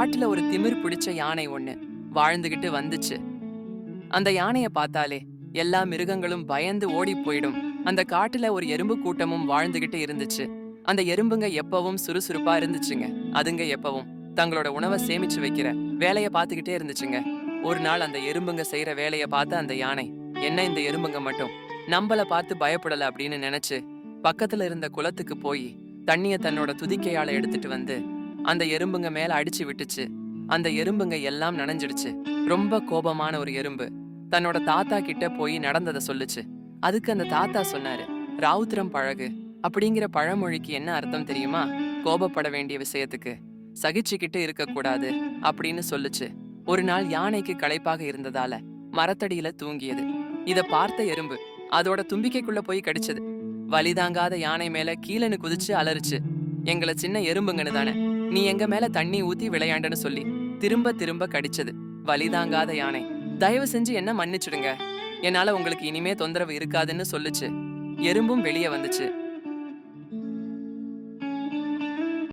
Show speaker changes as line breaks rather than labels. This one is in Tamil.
காட்டுல ஒரு திமிர் பிடிச்ச யானை ஒண்ணு வாழ்ந்துகிட்டு வந்துச்சு. அந்த யானைய பார்த்தாலே எல்லா மிருகங்களும் பயந்து ஓடி போயிடும். அந்த காட்டுல ஒரு எறும்பு கூட்டமும் வாழ்ந்துகிட்டு இருந்துச்சு. அந்த எறும்புங்க எப்பவும் சுறுசுறுப்பா இருந்துச்சுங்க. அதுங்க எப்பவும் தங்களோட உணவை சேமிச்சு வைக்கிற வேலைய பார்த்துக்கிட்டே இருந்துச்சுங்க. ஒரு நாள் அந்த எறும்புங்க செய்யற வேலைய பார்த்த அந்த யானை, என்ன இந்த எறும்புங்க மட்டும் நம்மள பார்த்து பயப்படல அப்படின்னு நினைச்சு பக்கத்துல இருந்த குளத்துக்கு போய் தண்ணிய தன்னோட துதிக்கையால எடுத்துட்டு வந்து அந்த எறும்புங்க மேல அடிச்சு விட்டுச்சு. அந்த எறும்புங்க எல்லாம் நனைஞ்சிடுச்சு. ரொம்ப கோபமான ஒரு எறும்பு தன்னோட தாத்தா கிட்ட போய் நடந்ததை சொல்லுச்சு. அதுக்கு அந்த தாத்தா சொன்னாரு, ராவுத்திரம் பழகு அப்படிங்கிற பழமொழிக்கு என்ன அர்த்தம் தெரியுமா? கோபப்பட வேண்டிய விஷயத்துக்கு சகிச்சுக்கிட்டு இருக்க கூடாது அப்படின்னு சொல்லுச்சு. ஒரு நாள் யானைக்கு களைப்பாக இருந்ததால மரத்தடியில தூங்கியது. இத பார்த்த எறும்பு அதோட தும்பிக்கைக்குள்ள போய் கடிச்சது. வலிதாங்காத யானை மேல கீழன்னு குதிச்சு அலறுச்சு. எங்களை சின்ன எறும்புங்கன்னு தானே நீ எங்க மேல தண்ணி ஊத்தி விளையாண்டன்னு சொல்லி திரும்ப திரும்ப கடிச்சது. வலிதாங்காத யானை, தயவு செஞ்சு என்ன மன்னிச்சிடுங்க, என்னால உங்களுக்கு இனிமே தொந்தரவு இருக்காதுன்னு சொல்லுச்சு. எறும்பும் வெளியே வந்துச்சு.